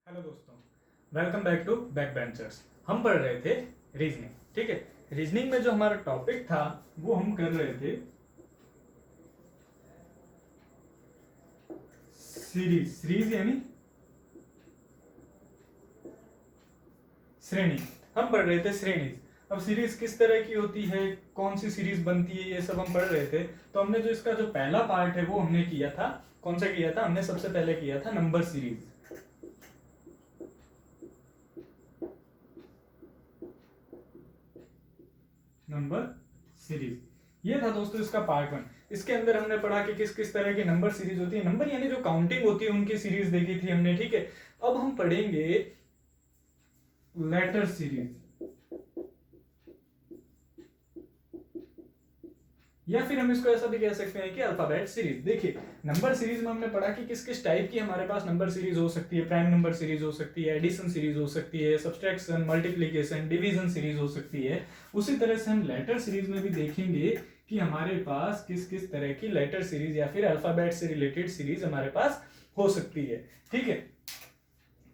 Hello दोस्तों, welcome back to backbenchers. हम पढ़ रहे थे रीजनिंग। ठीक है, रीजनिंग में जो हमारा टॉपिक था वो हम कर रहे थे सीरीज यानी श्रेणी। हम पढ़ रहे थे श्रेणी। अब सीरीज किस तरह की होती है, कौन सी सीरीज बनती है, ये सब हम पढ़ रहे थे। तो हमने जो इसका जो पहला पार्ट है वो हमने किया था, कौन सा किया था, हमने सबसे पहले किया था नंबर सीरीज। नंबर सीरीज ये था दोस्तों इसका पार्ट 1। इसके अंदर हमने पढ़ा कि किस किस तरह की नंबर सीरीज होती है, नंबर यानी जो काउंटिंग होती है उनकी सीरीज देखी थी हमने। ठीक है, अब हम पढ़ेंगे लेटर सीरीज, या फिर हम इसको ऐसा भी कह सकते हैं कि अल्फाबेट सीरीज। देखिए, नंबर सीरीज में हमने पढ़ा कि किस किस टाइप की हमारे पास नंबर सीरीज हो सकती है। प्राइम नंबर सीरीज हो सकती है, एडिशन सीरीज हो सकती है, सब्सट्रैक्शन, मल्टीप्लिकेशन, डिवीजन सीरीज हो सकती है। उसी तरह से हम लेटर सीरीज में भी देखेंगे कि हमारे पास किस किस तरह की लेटर सीरीज या फिर अल्फाबेट से रिलेटेड सीरीज हमारे पास हो सकती है। ठीक है,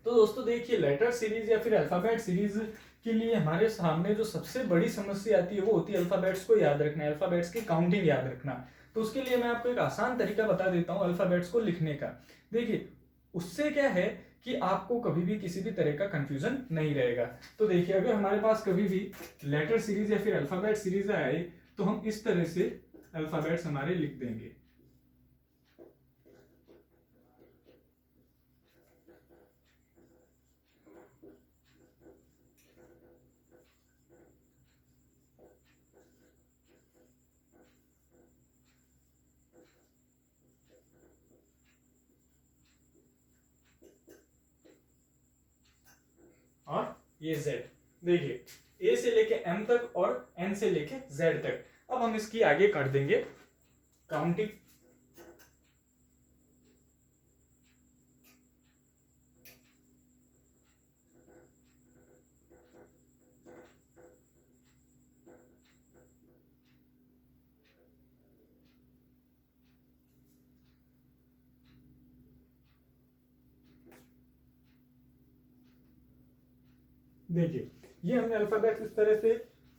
तो दोस्तों देखिए, लेटर सीरीज या फिर अल्फाबेट सीरीज के लिए हमारे सामने जो सबसे बड़ी समस्या आती है वो होती है अल्फाबेट्स को याद रखना, अल्फाबेट्स की काउंटिंग याद रखना। तो उसके लिए मैं आपको एक आसान तरीका बता देता हूं अल्फाबेट्स को लिखने का। देखिए, उससे क्या है कि आपको कभी भी किसी भी तरह का कंफ्यूजन नहीं रहेगा। तो देखिए, अगर हमारे पास कभी भी लेटर सीरीज या फिर अल्फाबेट सीरीज आए तो हम इस तरह से अल्फाबेट्स हमारे लिख देंगे। और ये जेड, देखिए ए से लेके एम तक और एन से लेके जेड तक। अब हम इसकी आगे कर देंगे काउंटिंग। देखिए, ये हमने अल्फाबेट इस तरह से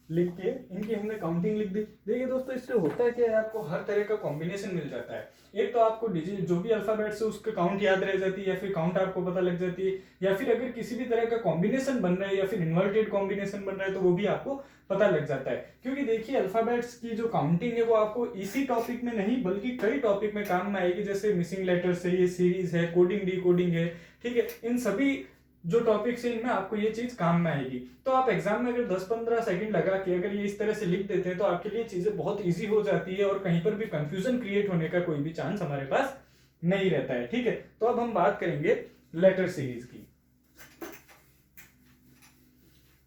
लिख के इनकी हमने काउंटिंग लिख दी। देखिए दोस्तों, इससे होता है कि आपको हर तरह का कॉम्बिनेशन मिल जाता है। एक तो आपको डिजिट जो भी अल्फाबेट्स है उसका काउंट याद रह जाती है, या फिर काउंट आपको पता लग जाती है, या फिर अगर किसी भी तरह का कॉम्बिनेशन बन रहा है या फिर इन्वर्टेड कॉम्बिनेशन बन रहा है तो वो भी आपको पता लग जाता है। क्योंकि देखिए, अल्फाबेट्स की जो काउंटिंग है वो आपको इसी टॉपिक में नहीं बल्कि कई टॉपिक में काम में आएगी। जैसे मिसिंग लेटर्स है, ये सीरीज है, कोडिंग डिकोडिंग है। ठीक है, इन सभी जो टॉपिक्स है इनमें आपको ये चीज काम में आएगी। तो आप एग्जाम में अगर 10-15 सेकंड लगा के अगर ये इस तरह से लिख देते हैं तो आपके लिए चीजें बहुत इजी हो जाती है और कहीं पर भी कंफ्यूजन क्रिएट होने का कोई भी चांस हमारे पास नहीं रहता है। ठीक है, तो अब हम बात करेंगे लेटर सीरीज की।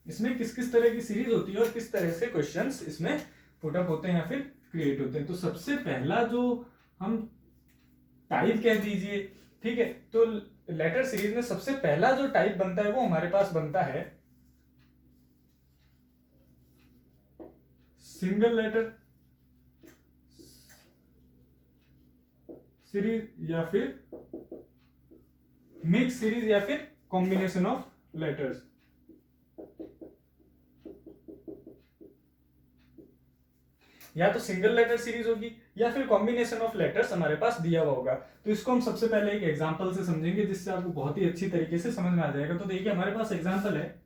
इसमें किस किस तरह की सीरीज होती है और किस तरह से क्वेश्चंस इसमें पुट अप होते हैं या फिर क्रिएट होते हैं। तो सबसे पहला जो हम टाइप कह दीजिए, ठीक है, तो लेटर सीरीज में सबसे पहला जो टाइप बनता है वो हमारे पास बनता है सिंगल लेटर सीरीज या फिर मिक्स सीरीज या फिर कॉम्बिनेशन ऑफ लेटर्स। या तो सिंगल लेटर सीरीज होगी या फिर कॉम्बिनेशन ऑफ लेटर्स हमारे पास दिया हुआ होगा। तो इसको हम सबसे पहले एक एग्जांपल से समझेंगे जिससे आपको बहुत ही अच्छी तरीके से समझ में आ जाएगा। तो देखिए, हमारे पास एग्जांपल है,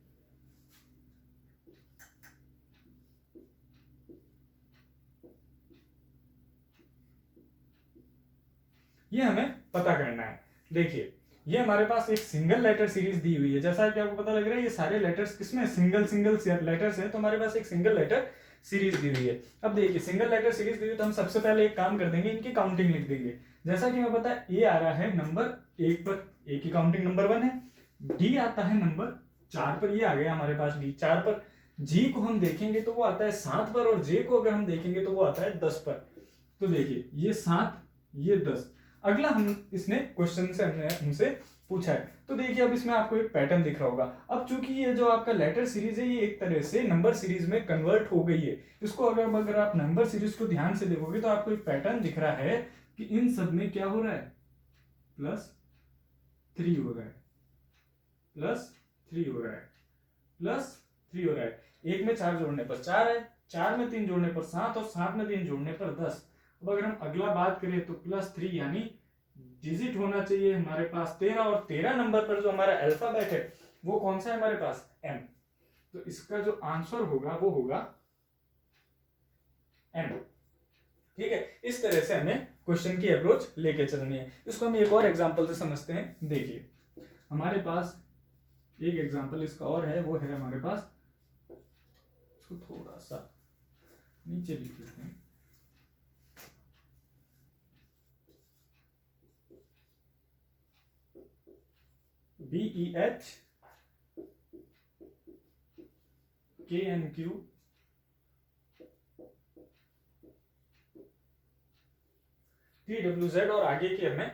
ये हमें पता करना है। देखिए, ये हमारे पास एक सिंगल लेटर सीरीज दी हुई है। जैसा कि आपको पता लग रहा है ये सारे लेटर्स किसमें सिंगल सिंगल लेटर्स हैं, तो हमारे पास एक सिंगल लेटर सीरीज दी हुई है। अब देखिए, सिंगल लेटर सीरीज दी हुई तो हम सबसे पहले एक काम कर देंगे, इनकी काउंटिंग लिख देंगे। जैसा कि हमें पता है ए आ रहा है नंबर 1 पर, ए की काउंटिंग नंबर 1 है। डी आता है नंबर 4 पर, ये आ गया हमारे पास डी 4 पर। जी को हम देखेंगे तो वो आता है 7 पर, और जे को अगर हम देखेंगे तो वो आता है 10 पर। तो देखिए, ये 7, ये 10। अगला हम इसने क्वेश्चन से हमसे पूछा है। तो देखिए, अब इसमें आपको एक पैटर्न दिख रहा होगा। अब चूंकि ये जो आपका लेटर सीरीज है ये एक तरह से नंबर सीरीज में कन्वर्ट हो गई है। इसको अगर आप नंबर सीरीज को ध्यान से देखोगे तो आपको एक पैटर्न दिख रहा है कि इन सब में क्या हो रहा है, +3 हो रहा है। +3 हो रहा है, +3 हो रहा है। 1 में 4 जोड़ने पर 4 है, 4 में 3 जोड़ने पर 7 और 7 में 3 जोड़ने पर 10। अब अगर हम अगला बात करें तो +3 यानी डिजिट होना चाहिए हमारे पास 13 और 13 नंबर पर जो हमारा अल्फाबेट है वो कौन सा है हमारे पास, M। तो इसका जो आंसर होगा वो होगा M। ठीक है, इस तरह से हमें क्वेश्चन की अप्रोच लेके चलनी है। इसको हम एक और एग्जांपल से समझते हैं। देखिए हमारे पास एक एग्जांपल इसका और है, वो है हमारे पास, इसको थोड़ा सा नीचे लिख लेते हैं। BEH KNQ TWZ और आगे की हमें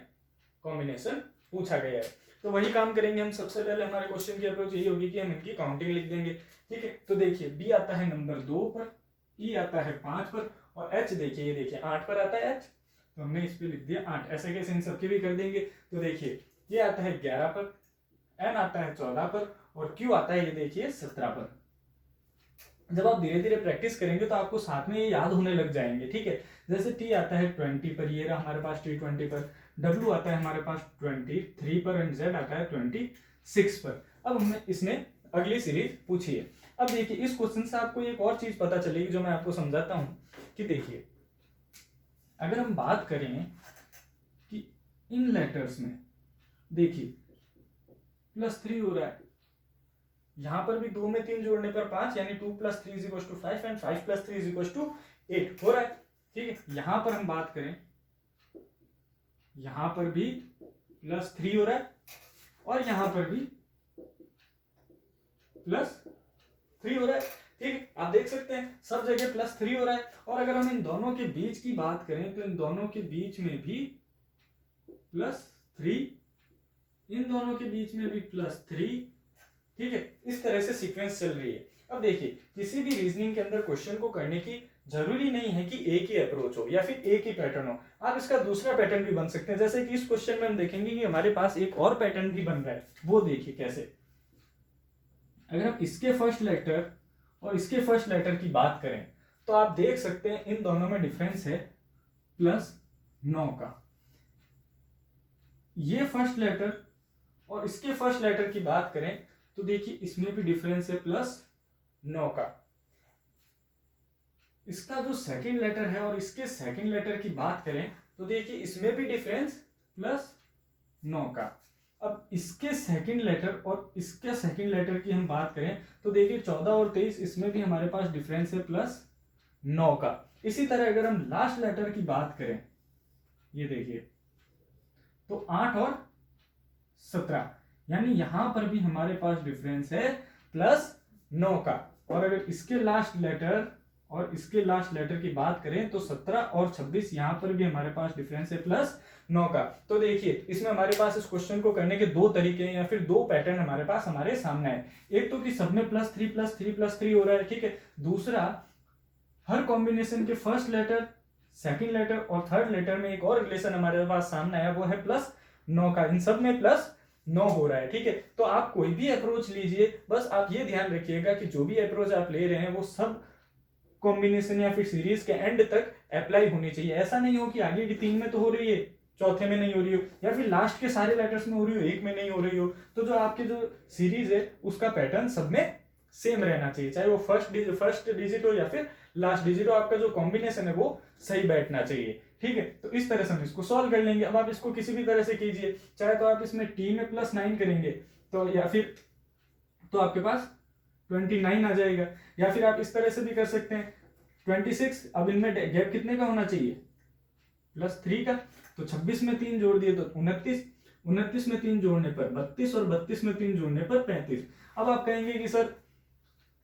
कॉम्बिनेशन पूछा गया है। तो वही काम करेंगे हम। सबसे पहले हमारे क्वेश्चन की अप्रोच यही होगी कि हम इनकी काउंटिंग लिख देंगे। ठीक है, तो देखिए B आता है नंबर 2 पर, E आता है 5 पर और H देखिए, ये देखिए 8 पर आता है H, तो हमने इस पे लिख दिया 8। ऐसे कैसे इन सबके भी कर देंगे। तो देखिए ये आता है 11 पर, N आता है 14 पर और Q आता है ये देखिए 17 पर। जब आप धीरे धीरे प्रैक्टिस करेंगे तो आपको साथ में ये याद होने लग जाएंगे। ठीक है, जैसे T आता है 20 पर, ये रहा हमारे पास T20 पर, W आता है हमारे पास 23 पर एंड Z आता है 26 पर। अब हमें इसने अगली सीरीज पूछी है। अब देखिए इस क्वेश्चन से आपको एक और चीज पता चलेगी जो मैं आपको समझाता हूं कि देखिए अगर हम बात करें कि इन लेटर्स में देखिए +3 हो रहा है, यहां पर भी 2 में 3 जोड़ने पर 5 यानी 2 + 3 = 5 एंड 5 + 3 = 8 हो रहा है। ठीक है, यहां पर हम बात करें, यहां पर भी +3 हो रहा है और यहां पर भी +3 हो रहा है। ठीक है, आप देख सकते हैं सब जगह +3 हो रहा है। और अगर हम इन दोनों के बीच की बात करें तो इन दोनों के बीच में भी +3, इन दोनों के बीच में भी +3। ठीक है, इस तरह से सीक्वेंस चल रही है। अब देखिए किसी भी रीजनिंग के अंदर क्वेश्चन को करने की जरूरी नहीं है कि एक ही अप्रोच हो या फिर एक ही पैटर्न हो, आप इसका दूसरा पैटर्न भी बन सकते हैं। जैसे कि इस क्वेश्चन में हम देखेंगे कि हमारे पास एक और पैटर्न भी बन रहा है, वो देखिए कैसे। अगर हम इसके फर्स्ट लेटर और इसके फर्स्ट लेटर की बात करें तो आप देख सकते हैं इन दोनों में डिफरेंस है +9 का। ये फर्स्ट लेटर और इसके फर्स्ट लेटर की बात करें तो देखिए इसमें भी डिफरेंस है +9 का। इसका जो सेकंड लेटर है और इसके सेकंड लेटर की बात करें तो देखिए इसमें भी डिफरेंस +9 का। अब इसके सेकंड लेटर और इसके सेकंड लेटर की हम बात करें तो देखिए 14 और 23, इसमें भी हमारे पास डिफरेंस है +9 का। इसी तरह अगर हम लास्ट लेटर की बात करें, ये देखिए तो 8 और 17, यानी यहां पर भी हमारे पास डिफरेंस है +9 का। और अगर इसके लास्ट लेटर और इसके लास्ट लेटर की बात करें तो 17 और 26, यहां पर भी हमारे पास डिफरेंस है +9 का। तो देखिए इसमें हमारे पास इस क्वेश्चन को करने के दो तरीके हैं या फिर दो पैटर्न हमारे पास हमारे सामने है। एक तो कि सब में +3 +3 +3 हो रहा है। ठीक है, दूसरा हर कॉम्बिनेशन के फर्स्ट लेटर, सेकंड लेटर और थर्ड लेटर में एक और रिलेशन हमारे पास सामने आया, वो है +9 का। इन सब में +9 हो रहा है। ठीक है, तो आप कोई भी अप्रोच लीजिए, बस आप ये ध्यान रखिएगा कि जो भी अप्रोच आप ले रहे हैं वो सब कॉम्बिनेशन या फिर सीरीज के एंड तक अप्लाई होनी चाहिए। ऐसा नहीं हो कि आगे की 3 में तो हो रही है, चौथे में नहीं हो रही हो, या फिर लास्ट के सारे लेटर्स में हो रही हो, एक में नहीं हो रही हो। तो जो आपके जो सीरीज है उसका पैटर्न सब में सेम रहना चाहिए, चाहे वो फर्स्ट डिजिट हो या फिर लास्ट डिजिट हो, आपका जो कॉम्बिनेशन है वो सही बैठना चाहिए। ठीक है, तो इस तरह से हम इसको सॉल्व कर लेंगे। अब आप इसको किसी भी तरह से कीजिए, चाहे तो आप इसमें टी में +9 करेंगे तो या फिर तो आपके पास 29 आ जाएगा, या फिर आप इस तरह से भी कर सकते हैं 26। अब इनमें गैप कितने का होना चाहिए, +3 का। तो 26 में 3 जोड़ दिए तो 29, 29 में 3 जोड़ने पर 32 और 32 में 3 जोड़ने पर 35। अब आप कहेंगे कि सर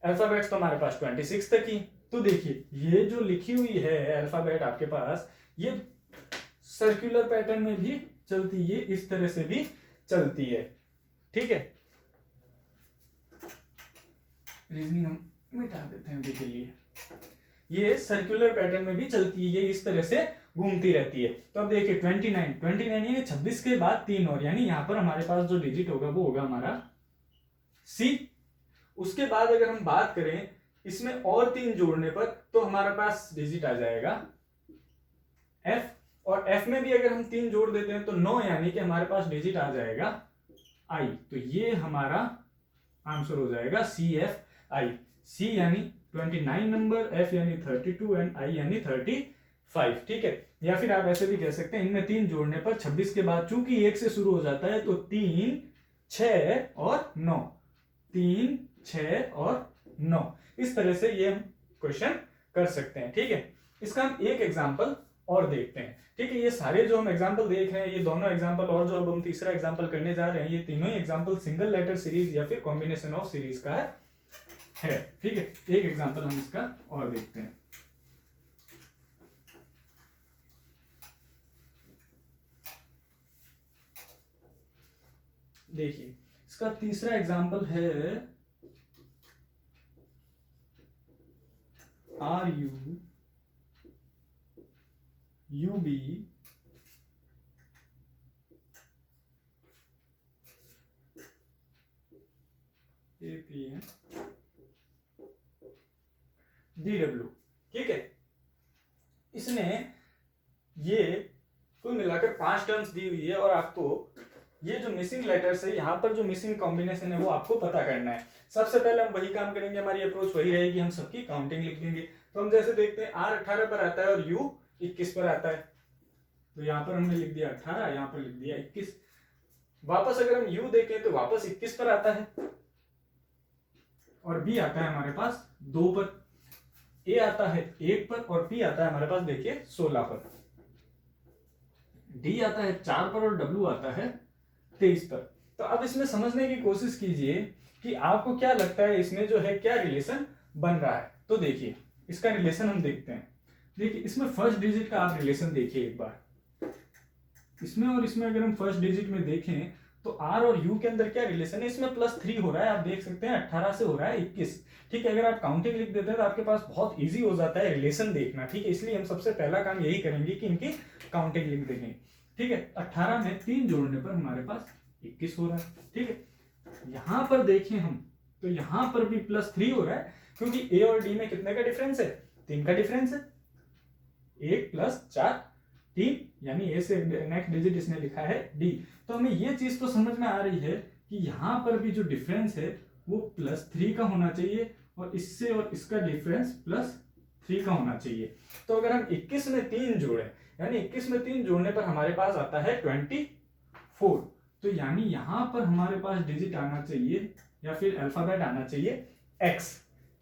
अल्फाबेट्स तो हमारे पास 26 तक ही, तो देखिए ये जो लिखी हुई है अल्फाबेट आपके पास, ये सर्कुलर पैटर्न में भी चलती है, इस तरह से भी चलती है। ठीक है, रीजनिंग हम मिटा देते हैं के लिए। ये सर्कुलर पैटर्न में भी चलती है, ये इस तरह से घूमती रहती है। तो अब देखिए 29 यानी 26 के बाद 3 और, यानी यहाँ पर हमारे पास जो डिजिट होगा वो होगा हमारा सी। उसके बाद अगर हम बात करें इसमें और 3 जोड़ने पर तो हमारे पास डिजिट आ जाएगा एफ, और एफ में भी अगर हम 3 जोड़ देते हैं तो 9, यानी कि हमारे पास डिजिट आ जाएगा आई। तो ये हमारा आंसर हो जाएगा सी एफ आई। सी यानी 29 नंबर, एफ यानी 32 एंड आई यानी 35। ठीक है, या फिर आप ऐसे भी कह सकते हैं इनमें 3 जोड़ने पर 26 के बाद चूंकि 1 से शुरू हो जाता है तो 3, 6 और 9, 3, 6 और 9, इस तरह से ये हम क्वेश्चन कर सकते हैं। ठीक है, इसका हम एक एग्जांपल और देखते हैं। ठीक है, ये सारे जो हम एग्जांपल देख रहे हैं, ये दोनों एग्जांपल और जो अब हम तीसरा एग्जांपल करने जा रहे हैं, ये तीनों ही एग्जांपल सिंगल लेटर सीरीज या फिर कॉम्बिनेशन ऑफ सीरीज का है। ठीक है, एक एग्जांपल हम इसका और देखते हैं। देखिए, इसका तीसरा एग्जांपल है RU UB APN DW। ठीक है, इसने ये कुल मिलाकर 5 टर्म्स दी हुई है और आपको ये जो मिसिंग लेटर्स है, यहाँ पर जो मिसिंग कॉम्बिनेशन है वो आपको पता करना है। सबसे पहले हम वही काम करेंगे, हमारी अप्रोच वही रहेगी, हम सबकी काउंटिंग लिख देंगे। तो हम जैसे देखते हैं R 18 पर आता है और U 21 पर आता है, तो यहाँ पर हमने लिख दिया 18, यहाँ पर लिख दिया 21। वापस अगर हम U देखें तो वापस 21 पर आता है, और B आता है हमारे पास 2 पर, A आता है 1 पर, और P आता है हमारे पास देखिए 16 पर, D आता है 4 पर, और W आता है 23 पर। तो अब इसमें समझने की कोशिश कीजिए कि आपको क्या लगता है इसमें जो है क्या रिलेशन बन रहा है। तो देखिए, इसका रिलेशन हम देखते हैं। देखिए, इसमें फर्स्ट डिजिट का आप रिलेशन देखिए एक बार, इसमें और इसमें अगर हम फर्स्ट डिजिट में देखें तो R और U के अंदर क्या रिलेशन है, इसमें +3 हो रहा है, आप देख सकते हैं 18 से हो रहा है 21। ठीक है, अगर आप काउंटिंग लिख देते हैं तो आपके पास बहुत इजी हो जाता है रिलेशन देखना। ठीक है, इसलिए हम सबसे पहला काम यही करेंगे कि इनकी काउंटिंग लिख देंगे। ठीक है, 18 में 3 जोड़ने पर हमारे पास 21 हो रहा है। ठीक है, यहां पर देखें हम तो यहां पर भी +3 हो रहा है, क्योंकि A और D में कितने का डिफरेंस है, 3 का डिफरेंस है। 1 + 4 3, यानी ए से नेक्स्ट डिजिट इसने लिखा है D। तो हमें ये चीज तो समझ में आ रही है कि यहाँ पर भी जो डिफरेंस है वो +3 का होना चाहिए, और इससे और इसका डिफरेंस +3 का होना चाहिए। तो अगर हम 21 में 3 जोड़े, यानी 21 में 3 जोड़ने पर हमारे पास आता है 24। तो यानी यहां पर हमारे पास डिजिट आना चाहिए या फिर अल्फाबेट आना चाहिए X।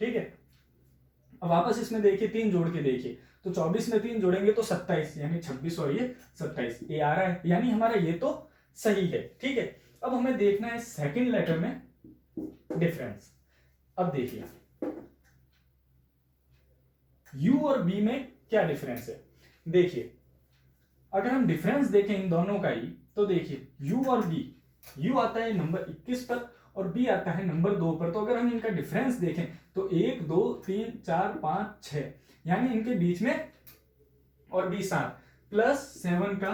ठीक है, अब वापस इसमें देखिए 3 जोड़ के देखिए, तो 24 में 3 जोड़ेंगे तो 27, यानी 26 और ये 27, ये आ रहा है, यानी हमारा ये तो सही है। ठीक है, अब हमें देखना है सेकंड लेटर में डिफरेंस। अब देखिए U और B में क्या डिफरेंस है। देखिए, अगर हम डिफरेंस देखें इन दोनों का ही, तो देखिए U और B, U आता है नंबर 21 पर और B आता है नंबर 2 पर। तो अगर हम इनका डिफरेंस देखें तो 1 2 3 4 5 6, यानी इनके बीच में और B 7 +7 का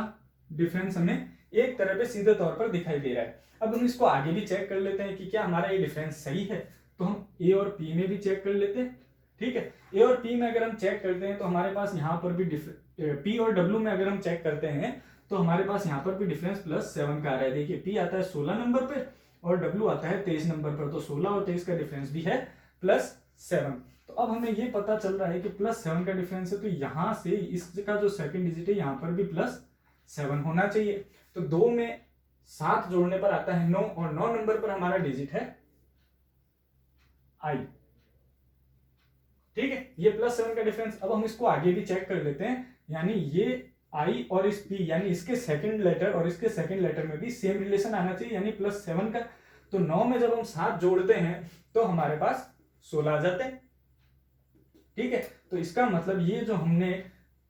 डिफरेंस हमें एक तरह पे सीधे तौर पर दिखाई दे रहा है। अब हम इसको आगे भी चेक कर लेते हैं कि क्या हमारा ये डिफरेंस सही है। तो हम A और P में भी चेक कर लेते हैं। ठीक है, A और P में अगर हम चेक करते हैं तो हमारे पास यहाँ पर भी P और W में अगर हम चेक करते हैं तो हमारे पास यहाँ पर भी डिफरेंस +7 का आ रहा है। देखिए, P आता है 16 नंबर पे और W आता है 23 नंबर पर, तो 16 और 23 का डिफरेंस भी है +7। तो अब हमें ये पता चल रहा है कि +7 का डिफरेंस है, तो यहाँ से इसका जो सेकंड डिजिट है यहाँ पर भी +7 होना चाहिए। तो 2 में 7 जोड़ने पर आता है 9, और 9 नंबर पर हमारा डिजिट है I। ठीक है, ये +7 का डिफरेंस। अब हम इसको आगे भी चेक कर लेते हैं, यानी ये I और इस P, यानी इसके सेकंड लेटर और इसके सेकंड लेटर में भी सेम रिलेशन आना चाहिए, यानी +7 का। तो 9 में जब हम 7 जोड़ते हैं तो हमारे पास 16 आ जाते हैं। ठीक है, तो इसका मतलब ये जो हमने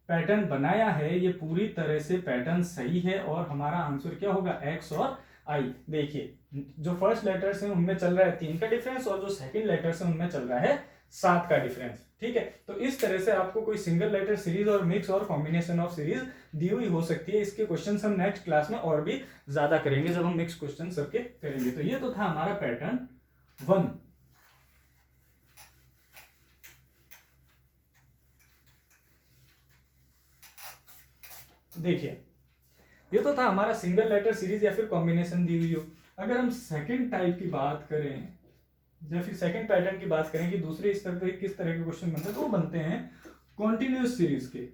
पैटर्न बनाया है ये पूरी तरह से पैटर्न सही है, और हमारा आंसर क्या होगा, X और I। देखिए, जो फर्स्ट लेटर्स हैं उनमें चल रहा है 3 का डिफरेंस, और जो सेकंड लेटर्स हैं उनमें चल रहा है 7 का डिफरेंस। ठीक है, तो इस तरह से आपको कोई सिंगल लेटर सीरीज और मिक्स और कॉम्बिनेशन ऑफ सीरीज दी हुई हो सकती है। इसके क्वेश्चंस हम नेक्स्ट क्लास में और भी ज्यादा करेंगे जब हम मिक्स क्वेश्चन सबके करेंगे। तो ये तो था हमारा पैटर्न 1। देखिए ये तो था हमारा सिंगल लेटर सीरीज या फिर कॉम्बिनेशन दी हुई हो। अगर हम सेकंड टाइप की बात करें या फिर सेकंड पैटर्न की बात करें कि दूसरे स्तर पर किस तरह के क्वेश्चन बनते हैं, तो वो बनते हैं कॉन्टिन्यूअस सीरीज के।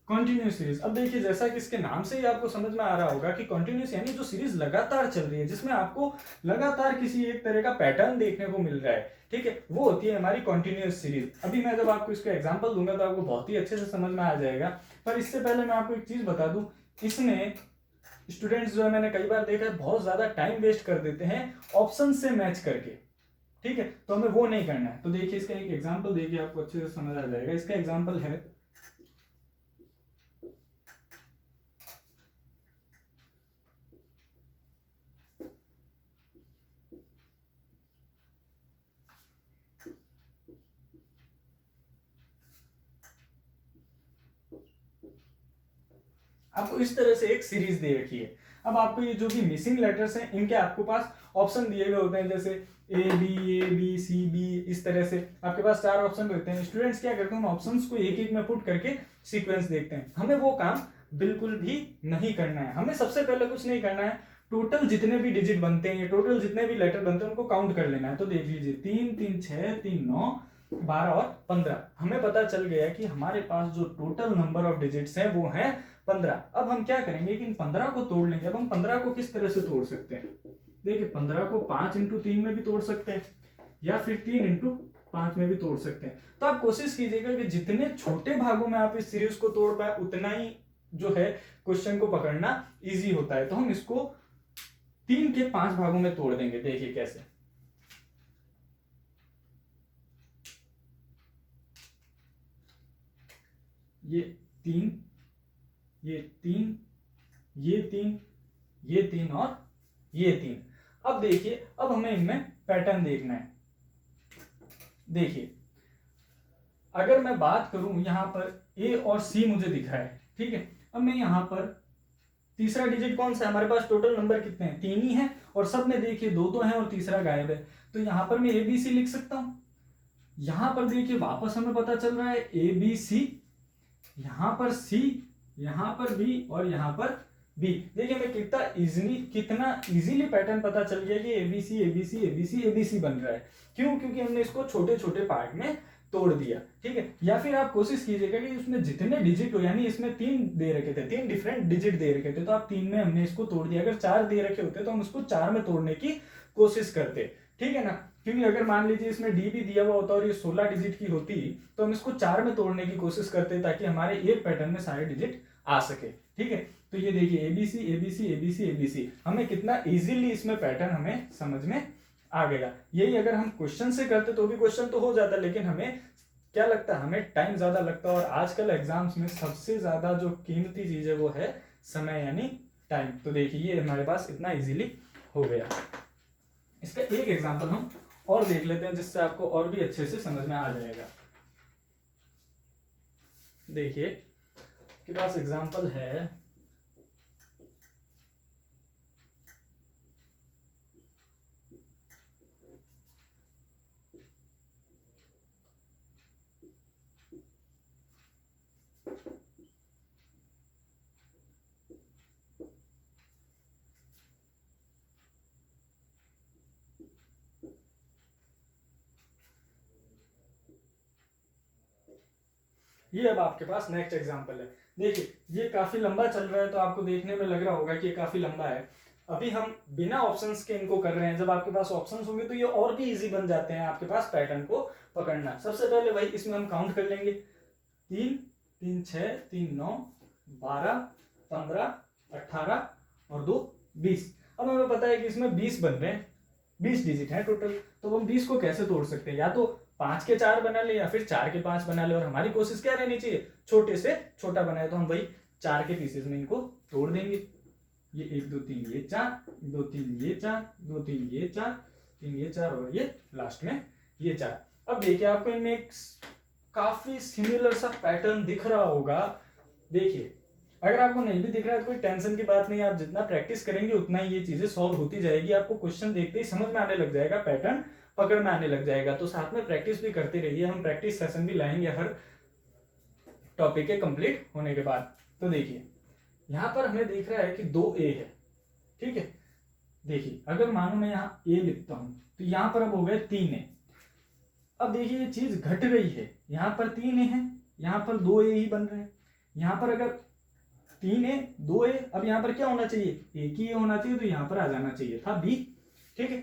कॉन्टिन्यूस सीरीज, अब देखिए जैसा कि इसके नाम से ही आपको समझ में आ रहा होगा कि कॉन्टिन्यूस यानी जो सीरीज लगातार चल रही है, जिसमें आपको लगातार किसी एक तरह का पैटर्न देखने को मिल रहा है, ठीक है, वो होती है हमारी कॉन्टिन्यूस सीरीज। अभी मैं जब आपको इसका एग्जांपल दूंगा तो आपको बहुत ही अच्छे से समझ में आ जाएगा। पर इससे पहले मैं आपको एक चीज बता दूं, इसमें स्टूडेंट्स जो है मैंने कई बार देखा है बहुत ज्यादा टाइम वेस्ट कर देते हैं ऑप्शन से मैच करके, ठीक है, तो हमें वो नहीं करना है। तो देखिए इसका एक एग्जाम्पल देखिए आपको अच्छे से समझ आ जाएगा। इसका एग्जाम्पल है आपको इस तरह से एक सीरीज दे रखी है। अब आपको ये जो भी मिसिंग लेटर्स हैं इनके आपके पास ऑप्शन दिए हुए होते हैं, जैसे ए बी सी बी, इस तरह से आपके पास 4 ऑप्शन होते हैं। स्टूडेंट्स क्या करते हैं, उन ऑप्शंस को एक एक में पुट करके सीक्वेंस देखते हैं। हमें वो काम बिल्कुल भी नहीं करना है। हमें सबसे पहले कुछ नहीं करना है, टोटल जितने भी डिजिट बनते हैं, टोटल जितने भी लेटर बनते हैं उनको काउंट कर लेना है। तो देख लीजिए 3 3 6 3 9 12 और 15। हमें पता चल गया कि हमारे पास जो टोटल नंबर ऑफ डिजिट्स हैं वो है 15। अब हम क्या करेंगे कि इन 15 को तोड़ लेंगे। अब हम 15 को किस तरह से तोड़ सकते हैं, देखिए 15 को 5 इंटू 3 में भी तोड़ सकते हैं या फिर 3 इंटू 5 में भी तोड़ सकते हैं। तो आप कोशिश कीजिएगा कि जितने छोटे भागों में आप इस सीरीज को तोड़ पाए उतना ही जो है क्वेश्चन को पकड़ना इजी होता है। तो हम इसको 3 के 5 भागों में तोड़ देंगे। देखिए कैसे, ये 3, ये 3, ये 3, ये 3 और ये 3। अब देखिए अब हमें इनमें पैटर्न देखना है। देखिए अगर मैं बात करूं यहां पर ए और सी मुझे दिख रहा है, ठीक है। अब मैं यहां पर तीसरा डिजिट कौन सा है, हमारे पास टोटल नंबर कितने हैं, 3 ही है और सब में देखिए 2 है और तीसरा गायब है। तो यहां पर मैं ए बी सी लिख सकता हूं। यहां पर देखिए वापस हमें पता चल रहा है ए बी सी, यहां पर सी, यहां पर बी और यहां पर बी। देखिए मैं कितना इजीली पैटर्न पता चल गया कि एबीसी एबीसी एबीसी एबीसी बन रहा है। क्यों, क्योंकि हमने इसको छोटे छोटे पार्ट में तोड़ दिया, ठीक है। या फिर आप कोशिश कीजिएगा कि उसमें जितने डिजिट हो, यानी इसमें 3 दे रखे थे, 3 डिफरेंट डिजिट दे रखे थे, तो आप 3 में हमने इसको तोड़ दिया। अगर 4 दे रखे होते तो हम इसको 4 में तोड़ने की कोशिश करते, ठीक है ना। क्योंकि अगर मान लीजिए इसमें डी भी दिया हुआ होता और ये 16 डिजिट की होती तो हम इसको 4 में तोड़ने की कोशिश करते ताकि हमारे एक पैटर्न में सारे डिजिट आ सके, ठीक है। तो ये देखिए एबीसी एबीसी एबीसी एबीसी, हमें कितना इजीली इसमें पैटर्न हमें समझ में आ गया। यही अगर हम क्वेश्चन से करते तो भी क्वेश्चन तो हो जाता, लेकिन हमें क्या लगता है, हमें टाइम ज्यादा लगता है। और आजकल एग्जाम्स में सबसे ज्यादा जो कीमती चीज है वो है समय यानी टाइम। तो देखिए ये हमारे पास इतना इजीली हो गया। इसका एक एग्जांपल हम और देख लेते हैं जिससे आपको और भी अच्छे से समझ में आ जाएगा। देखिए के पास एग्जांपल है ये, अब आपके पास नेक्स्ट एग्जांपल है। देखिए ये काफी लंबा चल रहा है तो आपको देखने में लग रहा होगा कि ये काफी लंबा है। अभी हम बिना ऑप्शंस के इनको कर रहे हैं। जब आपके पास ऑप्शंस होंगे तो ये और भी इजी बन जाते हैं आपके पास पैटर्न को पकड़ना। सबसे पहले वही इसमें हम काउंट कर लेंगे, 3 3 6 3 9 12 15 18 और 2 20। अब हमें पता है कि इसमें 20 बन रहे हैं, 20 डिजिट है टोटल। तो हम 20 को कैसे तोड़ सकते हैं, या तो 5 के 4 बना ले या फिर 4 के 5 बना ले। और हमारी कोशिश क्या रहनी चाहिए, छोटे से छोटा बनाए। तो हम वही 4 के पीसेस में इनको तोड़ देंगे। ये 1 2 3 ये 4, 2 3 ये 4, 2 3 ये 4, 3 ये 4 और ये लास्ट में ये 4। अब देखिए आपको इनमें एक काफी सिमिलर सा पैटर्न दिख रहा होगा। देखिए अगर आपको नहीं भी दिख रहा है तो कोई टेंशन की बात नहीं, आप जितना प्रैक्टिस करेंगे उतना ही ये चीजें सॉल्व होती जाएगी। आपको क्वेश्चन देखते ही समझ में आने लग जाएगा, पैटर्न पकड़ में आने लग जाएगा। तो साथ में प्रैक्टिस भी करते रहिए, हम प्रैक्टिस सेशन भी लाएंगे हर टॉपिक के कंप्लीट होने के बाद। तो देखिए यहाँ पर हमें दिख रहा है कि 2a है, ठीक है। देखिए अगर मानो मैं यहाँ a लिखता हूं तो यहाँ पर अब हो गए 3a। अब देखिए ये चीज घट गई है, यहाँ पर 3a है, यहाँ पर 2a ही बन रहे हैं। यहाँ पर अगर 3a 2a, अब यहाँ पर क्या होना चाहिए, एक ही होना चाहिए, तो यहाँ पर आ जाना चाहिए था b, ठीक है।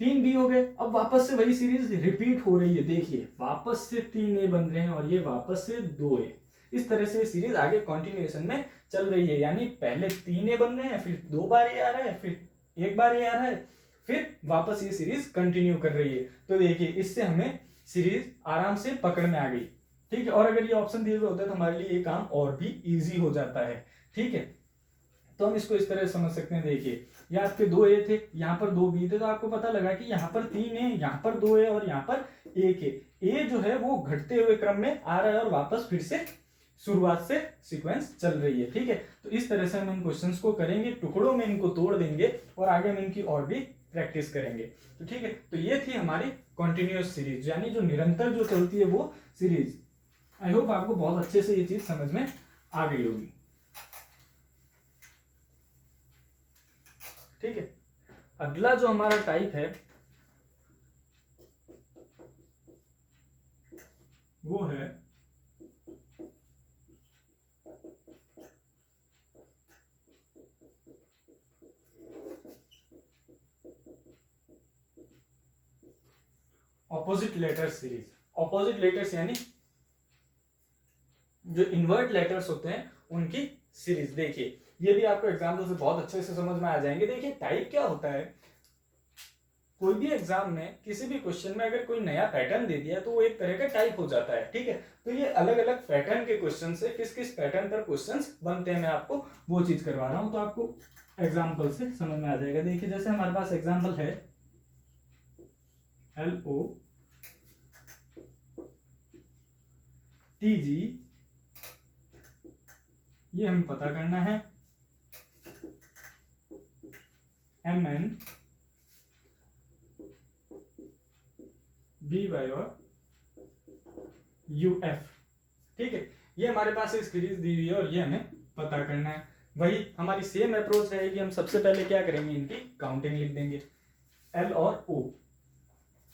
3b हो गए। अब वापस से वही सीरीज रिपीट हो रही है, देखिए वापस से 3a बन रहे हैं और ये वापस से 2a। इस तरह से सीरीज आगे कंटिन्यूएशन में चल रही है, यानी पहले 3a बन रहे हैं, फिर 2 बार ये आ रहा है, फिर 1 बार ये आ रहा है, फिर वापस ये सीरीज कंटिन्यू कर रही है। तो देखिए इससे हमें सीरीज आराम से पकड़ में आ गई, ठीक है। और अगर ये ऑप्शन दिए हुए होते हैं तो हमारे लिए ये काम और भी इजी हो जाता है, ठीक है। तो हम इसको इस तरह समझ सकते हैं। देखिए ये आपके 2a थे, यहाँ पर 2b थे, तो आपको पता लगा कि यहाँ पर 3a, यहाँ पर 2a और यहाँ पर 1 है। a जो है वो घटते हुए क्रम में आ रहा है और वापस फिर से शुरुआत से सीक्वेंस चल रही है, ठीक है। तो इस तरह से हम इन क्वेश्चंस को करेंगे, टुकड़ों में इनको तोड़ देंगे और आगे हम इनकी और भी प्रैक्टिस करेंगे, तो ठीक है। तो ये थी हमारी कॉन्टिन्यूअस सीरीज, यानी जो निरंतर जो चलती है वो सीरीज। आई होप आपको बहुत अच्छे से ये चीज समझ में आ गई होगी, ठीक है। अगला जो हमारा टाइप है वो है opposite letter series. Opposite letters यानी जो इन्वर्ट लेटर्स होते हैं उनकी सीरीज। देखिए ये भी आपको एग्जाम्पल से बहुत अच्छे से समझ में आ जाएंगे। देखिए टाइप क्या होता है, कोई भी एग्जाम में किसी भी क्वेश्चन में अगर कोई नया पैटर्न दे दिया तो वो एक तरह का टाइप हो जाता है, ठीक है। तो ये अलग अलग पैटर्न के क्वेश्चन से किस किस पैटर्न पर क्वेश्चंस बनते हैं, मैं आपको वो चीज करवा रहा हूं, तो आपको एग्जाम्पल से समझ में आ जाएगा। देखिए जैसे हमारे पास एग्जाम्पल है LOTG, ये हमें पता करना है। MN BY और UF, ठीक है। ये हमारे पास एक सीरीज दी हुई है और ये हमें पता करना है। वही हमारी सेम अप्रोच रहेगी, हम सबसे पहले क्या करेंगे, इनकी काउंटिंग लिख देंगे L और O।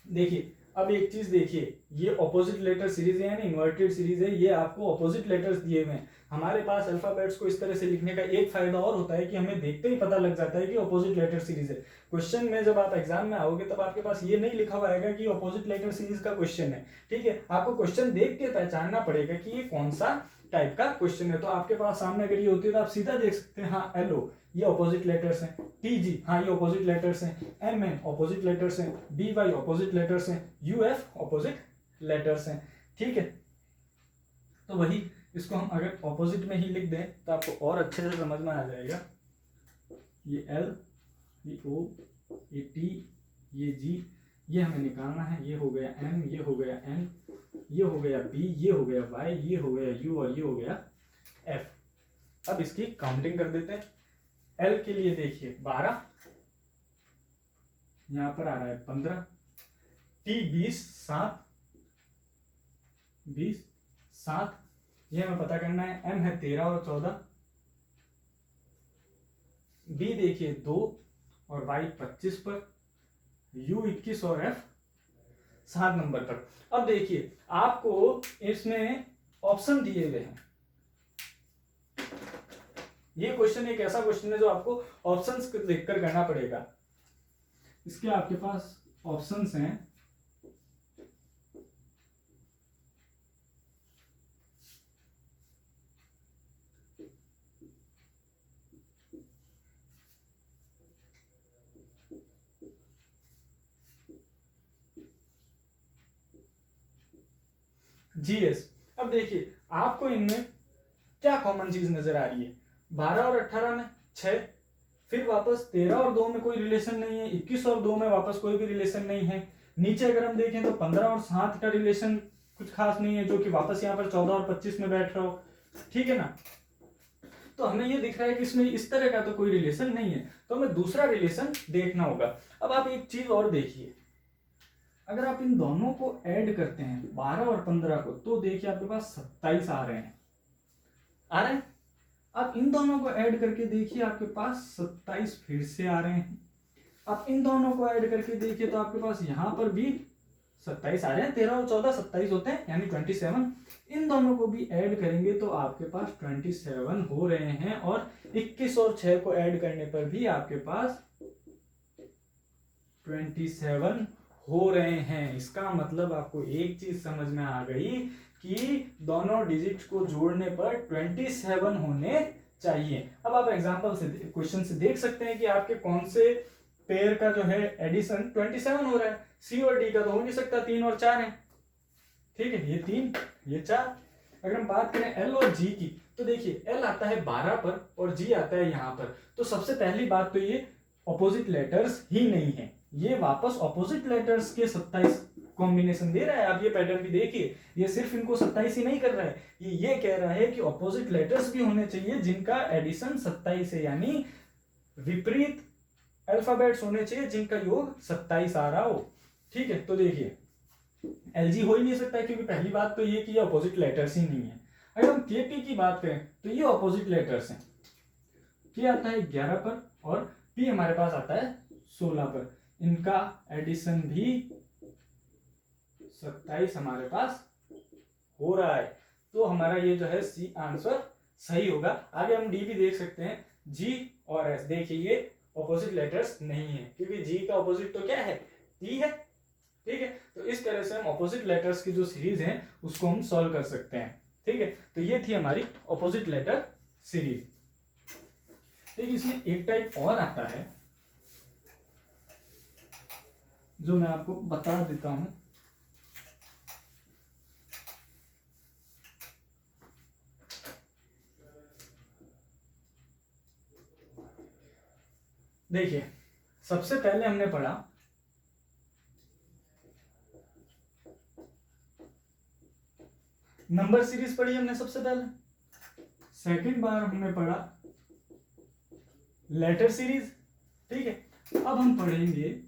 देखिए अब एक चीज देखिए, ये ऑपोजिट लेटर सीरीज है यानी इन्वर्टेड सीरीज है, ये आपको ऑपोजिट लेटर्स दिए हुए हैं। हमारे पास अल्फाबेट्स को इस तरह से लिखने का एक फायदा और होता है कि हमें देखते ही पता लग जाता है कि ऑपोजिट लेटर सीरीज है। क्वेश्चन में जब आप एग्जाम में आओगे तब आपके पास ये नहीं लिखा हुआ आएगा कि ऑपोजिट लेटर सीरीज का क्वेश्चन है, ठीक है। आपको क्वेश्चन देख के पहचानना पड़ेगा कि ये कौन सा टाइप का क्वेश्चन है। तो आपके पास सामने अगर ये होती है तो आप सीधा देख सकते हैं, हाँ LO ये ऑपोजिट लेटर्स हैं, TG हाँ ये ऑपोजिट लेटर्स हैं, MN ऑपोजिट लेटर्स हैं, BY ऑपोजिट लेटर्स हैं, UF ऑपोजिट लेटर्स हैं, ठीक है। तो वही इसको हम अगर ऑपोजिट में ही लिख दें तो आपको और अच्छे से समझ में आ जाएगा। ये L, ये O, ये T, ये G, ये हमें निकालना है। ये हो गया M, ये हो गया N, ये हो गया B, ये हो गया Y, ये हो गया U और ये हो गया F। अब इसकी काउंटिंग कर देते हैं। L के लिए देखिए 12, यहां पर आ रहा है 15, T 20, 7, ये हमें पता करना है। M है 13 और 14, B देखिए 2 और Y 25 पर, U 21 और F 7 नंबर पर। अब देखिए आपको इसमें ऑप्शन दिए हुए हैं। ये क्वेश्चन एक ऐसा क्वेश्चन है जो आपको ऑप्शंस देखकर करना पड़ेगा। इसके आपके पास ऑप्शंस हैं GS। अब देखिए आपको इनमें क्या कॉमन चीज नजर आ रही है, 12 और 18 में 6, फिर वापस 13 और 2 में कोई रिलेशन नहीं है, 21 और 2 में वापस कोई भी रिलेशन नहीं है। नीचे अगर हम देखें तो 15 और 7 का रिलेशन कुछ खास नहीं है जो कि वापस यहाँ पर 14 और 25 में बैठ रहा हो, ठीक है ना। तो हमें ये दिख रहा है कि इसमें इस तरह का तो कोई रिलेशन नहीं है, तो हमें दूसरा रिलेशन देखना होगा। अब आप एक चीज और देखिए, अगर आप इन दोनों को ऐड करते हैं 12 और 15 को, तो देखिए आपके पास 27 आ रहे हैं, आ रहे हैं। आप इन दोनों को ऐड करके देखिए, आपके पास 27 फिर से आ रहे हैं। आप इन दोनों को ऐड करके देखिए तो आपके पास यहां पर भी 27 आ रहे हैं। 13 और 14 27 होते हैं, यानी 27। इन दोनों को भी ऐड करेंगे तो आपके पास 27 हो रहे हैं, और 21 और 6 को ऐड करने पर भी आपके पास 27 हो रहे हैं। इसका मतलब आपको एक चीज समझ में आ गई कि दोनों डिजिट को जोड़ने पर 27 होने चाहिए। अब आप एग्जांपल से, क्वेश्चन से देख सकते हैं कि आपके कौन से पेयर का जो है एडिशन 27 हो रहा है। सी और डी का तो हो नहीं सकता, 3 और 4 है, ठीक है, ये 3 ये 4। अगर हम बात करें एल और जी की, तो देखिए एल आता है 12 पर और जी आता है यहाँ पर। तो सबसे पहली बात तो ये ऑपोजिट लेटर्स ही नहीं है, ये वापस ऑपोजिट लेटर्स के 27 कॉम्बिनेशन दे रहा है। आप ये पैटर्न भी देखिए, ये सिर्फ इनको 27 ही नहीं कर रहा है, ये कह रहा है कि ऑपोजिट लेटर्स भी होने चाहिए जिनका एडिशन 27 है, यानी विपरीत अल्फाबेट्स होने चाहिए जिनका योग 27 आ रहा हो, ठीक है। तो देखिए एलजी हो ही नहीं सकता है, क्योंकि पहली बात तो ये कि ये ऑपोजिट लेटर्स ही नहीं है। अगर हम केपी की बात करें तो ये ऑपोजिट लेटर्स हैं, के आता है 11 पर और पी हमारे पास आता है 16 पर, इनका एडिशन भी 27 हमारे पास हो रहा है। तो हमारा ये जो है सी आंसर सही होगा। आगे हम डी भी देख सकते हैं, जी और एस। देखिए ये ऑपोजिट लेटर्स नहीं है, क्योंकि जी का ऑपोजिट तो क्या है, टी है, ठीक है। तो इस तरह से हम ऑपोजिट लेटर्स की जो सीरीज है उसको हम सॉल्व कर सकते हैं, ठीक है। तो ये थी हमारी ऑपोजिट लेटर सीरीज। देखिए इसमें एक टाइप और आता है जो मैं आपको बता देता हूं। देखिए सबसे पहले हमने पढ़ा नंबर सीरीज, पढ़ी हमने सबसे पहले। सेकंड बार हमने पढ़ा लेटर सीरीज, ठीक है। अब हम पढ़ेंगे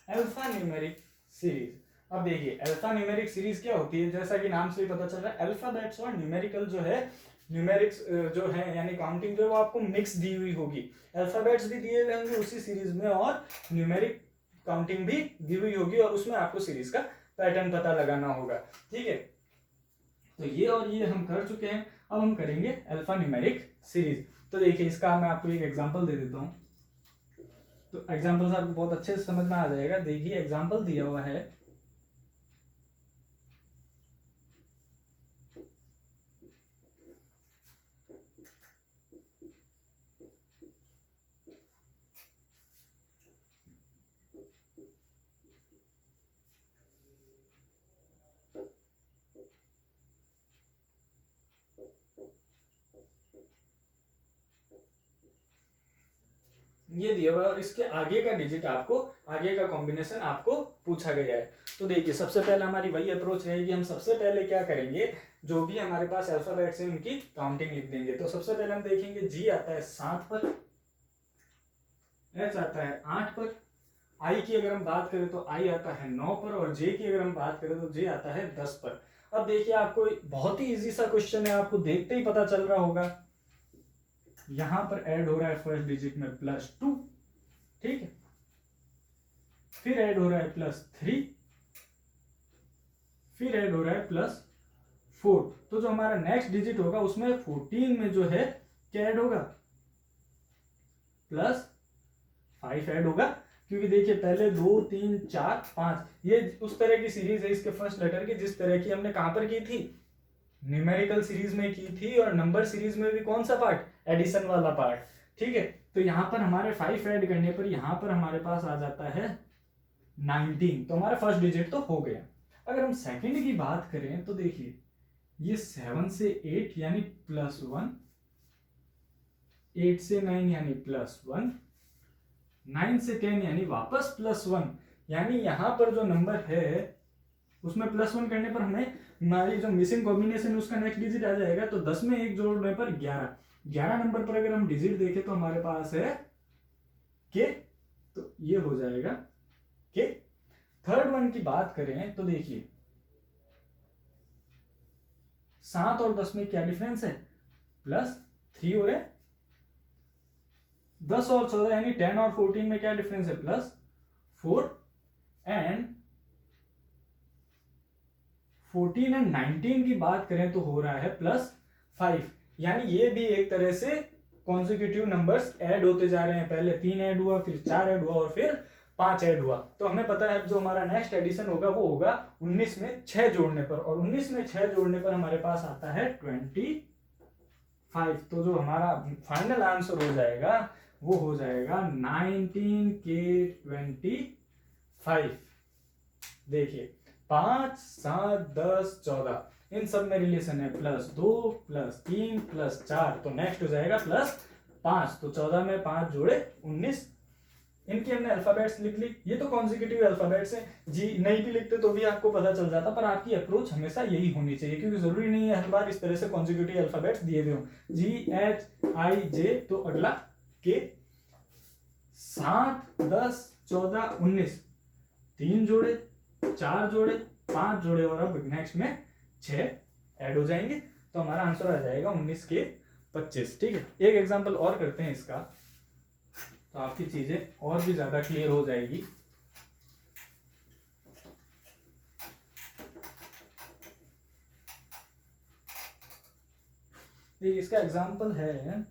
अल्फा न्यूमेरिक सीरीज। अब देखिए अल्फा न्यूमेरिक सीरीज क्या होती है, जैसा कि नाम से ही पता चल रहा है, अल्फाबेट्स और न्यूमेरिकल जो है, न्यूमेरिक्स जो है यानी काउंटिंग जो है वो आपको मिक्स दी हुई होगी। अल्फाबेट्स भी दिए हुए होंगे उसी सीरीज में और न्यूमेरिक काउंटिंग भी दी हुई होगी, और उसमें आपको सीरीज का पैटर्न पता लगाना होगा, ठीक है। तो ये और ये हम कर चुके हैं। अब हम करेंगे अल्फा न्यूमेरिक सीरीज। तो देखिए इसका मैं आपको एक एग्जांपल दे देता हूँ, तो एग्जांपल से आपको बहुत अच्छे से समझ में आ जाएगा। देखिए एग्जांपल दिया हुआ है, ये दिया हुआ है और इसके आगे का डिजिट आपको, आगे का कॉम्बिनेशन आपको पूछा गया है। तो देखिए सबसे पहले हमारी वही अप्रोच रहेगी, हम सबसे पहले क्या करेंगे, जो भी हमारे पास अल्फाबेट्स हैं उनकी काउंटिंग लिख देंगे। तो सबसे पहले हम देखेंगे जी आता है 7 पर, एच आता है 8 पर, आई की अगर हम बात करें तो आई आता है 9 पर, और जे की अगर हम बात करें तो जे आता है 10 पर। अब देखिए आपको बहुत ही इजी सा क्वेश्चन है, आपको देखते ही पता चल रहा होगा, यहां पर ऐड हो रहा है फर्स्ट डिजिट में +2, ठीक है, फिर ऐड हो रहा है +3, फिर ऐड हो रहा है +4। तो जो हमारा नेक्स्ट डिजिट होगा उसमें 14 में जो है क्या ऐड होगा, +5 ऐड होगा, क्योंकि देखिए पहले 2 3 4 5 ये उस तरह की सीरीज है इसके फर्स्ट लेटर की, जिस तरह की हमने कहां पर की थी, न्यूमेरिकल सीरीज में की थी, और नंबर सीरीज में भी कौन सा पार्ट, एडिशन वाला पार्ट, ठीक है। तो यहां पर हमारे 5 ऐड करने पर यहां पर हमारे पास आ जाता है 19, तो हमारा फर्स्ट डिजिट तो हो गया। अगर हम सेकंड की बात करें तो देखिए ये 7 से 8 यानी +1, 8 से 9 यानी +1, 9 से 10 यानी वापस +1, यानी यहाँ पर जो नंबर है उसमें +1 करने पर हमें हमारी जो मिसिंग कॉम्बिनेशन है उसका नेक्स्ट डिजिट आ जाएगा। तो 10 में 1 जोड़ने पर 11, 11 नंबर पर अगर हम डिजिट देखें तो हमारे पास है के, तो ये हो जाएगा के। थर्ड वन की बात करें तो देखिए 7 और 10 में क्या डिफरेंस है, +3 हो रहा है। 10 और 14 यानी 10 और 14 में क्या डिफरेंस है, +4, एंड 14 एंड 19 की बात करें तो हो रहा है +5, यानी ये भी एक तरह से कॉन्जिक्यूटिव नंबर्स ऐड होते जा रहे हैं। पहले 3 ऐड हुआ, फिर 4 ऐड हुआ और फिर 5 ऐड हुआ। तो हमें पता है जो हमारा नेक्स्ट एडिशन होगा वो होगा 19 में 6 जोड़ने पर, और 19 में 6 जोड़ने पर हमारे पास आता है 25। तो जो हमारा फाइनल आंसर हो जाएगा वो हो जाएगा 19 के 25। देखिए 5, 7, 10, 14 इन सब में रिलेशन है +2, +3, +4, तो नेक्स्ट हो जाएगा +5। तो 14 में 5 जोड़े 19। इनकी हमने अल्फाबेट्स लिख ली। ये तो कॉन्जिक्यूटिव अल्फाबेट्स है जी, नहीं भी लिखते तो भी आपको पता चल जाता, पर आपकी अप्रोच हमेशा यही होनी चाहिए, क्योंकि जरूरी नहीं है हर बार इस तरह से कॉन्जिक्यूटिव अल्फाबेट्स दिए हुए हों। GHIJ, तो अगला के। 7, 10, 14, 19, 3 जोड़े, 4 जोड़े, 5 जोड़े, और अब नेक्स्ट में 6 ऐड हो जाएंगे, तो हमारा आंसर आ जाएगा 19 के 25। ठीक है, एक एग्जांपल और करते हैं इसका, तो आपकी चीजें और भी ज्यादा क्लियर हो जाएगी। इसका एग्जांपल है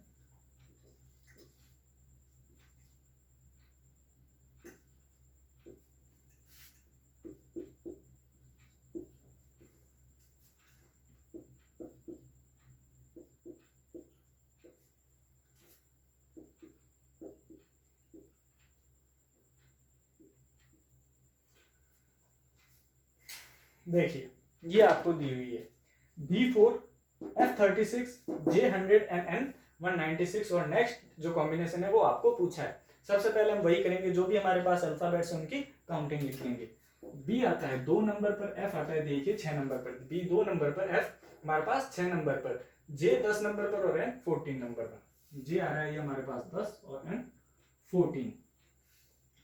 देखिए, ये आपको दी हुई है B4, F36, J100 and N196, और नेक्स्ट जो कॉम्बिनेशन है वो आपको पूछा है। सबसे पहले हम वही करेंगे, जो भी हमारे पास अल्फाबेट्स हैं उनकी काउंटिंग लिख लेंगे। B आता है 2 नंबर पर, F आता है देखिए 6 नंबर पर। B 2 नंबर पर, F हमारे पास 6 नंबर पर, J 10 नंबर पर और N 14 नंबर पर। J आ रहा है ये हमारे पास 10 और N 14।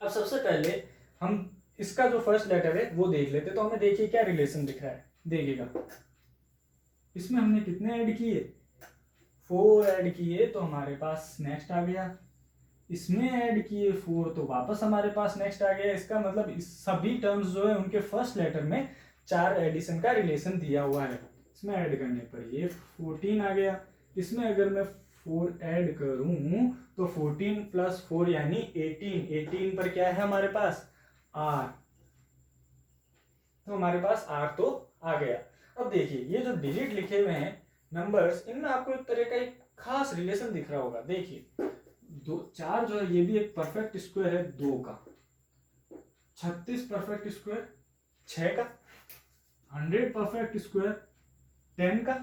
अब सबसे पहले हम इसका जो फर्स्ट लेटर है वो देख लेते, तो हमें देखिए क्या रिलेशन दिख रहा है। देखिएगा इसमें हमने कितने ऐड किए, 4 ऐड किए, तो हमारे पास नेक्स्ट आ गया। इसमें ऐड किए 4, तो वापस हमारे पास नेक्स्ट आ गया। इसका मतलब इस सभी टर्म्स जो है उनके फर्स्ट लेटर में 4 एडिशन का रिलेशन दिया हुआ है। इसमें ऐड करने पर ये 14 आ गया। इसमें अगर मैं 4 ऐड करूं तो 14 + 4 यानी 18। 18 पर क्या है हमारे पास, R, तो हमारे पास R तो आ गया। अब देखिए ये जो डिजिट लिखे हुए हैं नंबर्स, इनमें आपको एक तरह का एक खास रिलेशन दिख रहा होगा। देखिए 4 जो है ये भी एक परफेक्ट स्क्वायर है 2 का, 36 परफेक्ट स्क्वायर 6 का, 100 परफेक्ट स्क्वायर 10 का,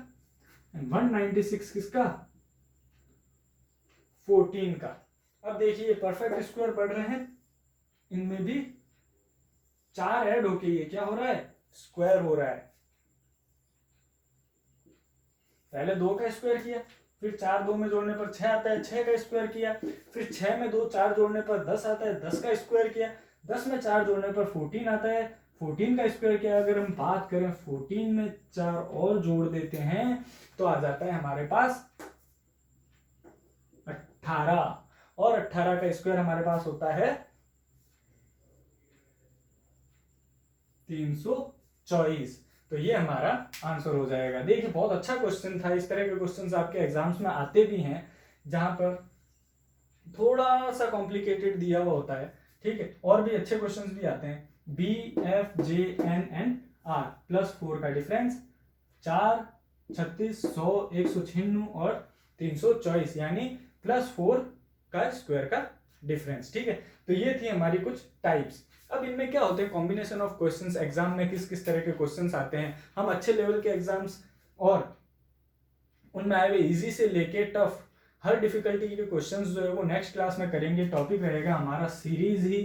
196 किसका, 14 का। अब देखिए परफेक्ट स्क्वायर पढ़ रहे हैं, इनमें भी 4 ऐड होके ये क्या हो रहा है, स्क्वायर हो रहा है। पहले 2 का स्क्वायर किया, फिर 4 2 में जोड़ने पर 6 आता है, 6 का स्क्वायर किया, फिर 6 में 2 4 जोड़ने पर 10 आता है, 10 का स्क्वायर किया, 10 में 4 जोड़ने पर 14 आता है, 14 का स्क्वायर किया। अगर हम बात करें 14 में 4 और जोड़ देते हैं तो आ जाता है हमारे पास 18, और 18 का स्क्वायर हमारे पास होता है 324। तो ये हमारा आंसर हो जाएगा। देखिए बहुत अच्छा क्वेश्चन था। इस तरह के क्वेश्चंस आपके एग्जाम्स में आते भी हैं जहां पर थोड़ा सा कॉम्प्लिकेटेड दिया हुआ होता है, ठीक है। और भी अच्छे क्वेश्चंस भी आते हैं। B, F, J, N, N, R +4 का डिफरेंस 4, 36, 100, 196 और 324, यानी +4 का स्क्वायर का डिफरेंस, ठीक है। तो ये थी हमारी कुछ टाइप्स। अब इनमें क्या होते हैं, कॉम्बिनेशन ऑफ क्वेश्चंस। एग्जाम में किस किस तरह के क्वेश्चंस आते हैं, हम अच्छे लेवल के एग्जाम्स और उनमें आए हुए इजी से लेके टफ हर डिफिकल्टी के क्वेश्चंस जो है वो नेक्स्ट क्लास में करेंगे। टॉपिक रहेगा हमारा सीरीज ही,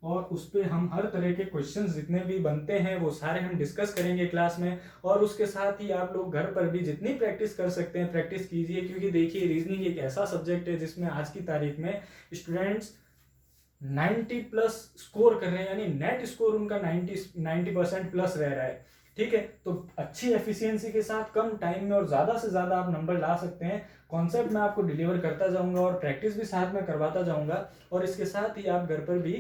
और उस पर हम हर तरह के क्वेश्चंस जितने भी बनते हैं वो सारे हम डिस्कस करेंगे क्लास में। और उसके साथ ही आप लोग घर पर भी जितनी प्रैक्टिस कर सकते हैं प्रैक्टिस कीजिए, क्योंकि देखिए रीजनिंग एक ऐसा सब्जेक्ट है जिसमें आज की तारीख में स्टूडेंट्स 90 प्लस स्कोर कर रहे हैं, यानी नेट स्कोर उनका 90% प्लस रह रहा है। ठीक है, तो अच्छी एफिशिएंसी के साथ कम टाइम में और ज़्यादा से ज़्यादा आप नंबर ला सकते हैं। कॉन्सेप्ट मैं आपको डिलीवर करता जाऊंगा और प्रैक्टिस भी साथ में करवाता जाऊंगा, और इसके साथ ही आप घर पर भी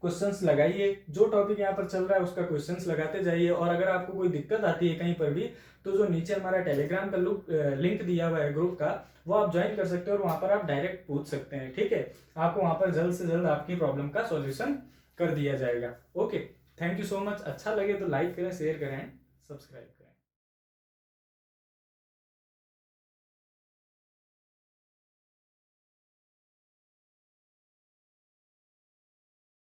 क्वेश्चंस लगाइए। जो टॉपिक यहाँ पर चल रहा है उसका क्वेश्चंस लगाते जाइए। और अगर आपको कोई दिक्कत आती है कहीं पर भी, तो जो नीचे हमारा टेलीग्राम का लिंक दिया हुआ है ग्रुप का, वो आप ज्वाइन कर सकते हैं और वहाँ पर आप डायरेक्ट पूछ सकते हैं। ठीक है, आपको वहाँ पर जल्द से जल्द आपकी प्रॉब्लम का सॉल्यूशन कर दिया जाएगा। Okay, thank you so much. अच्छा लगे तो लाइक करें, शेयर करें, सब्सक्राइब करें।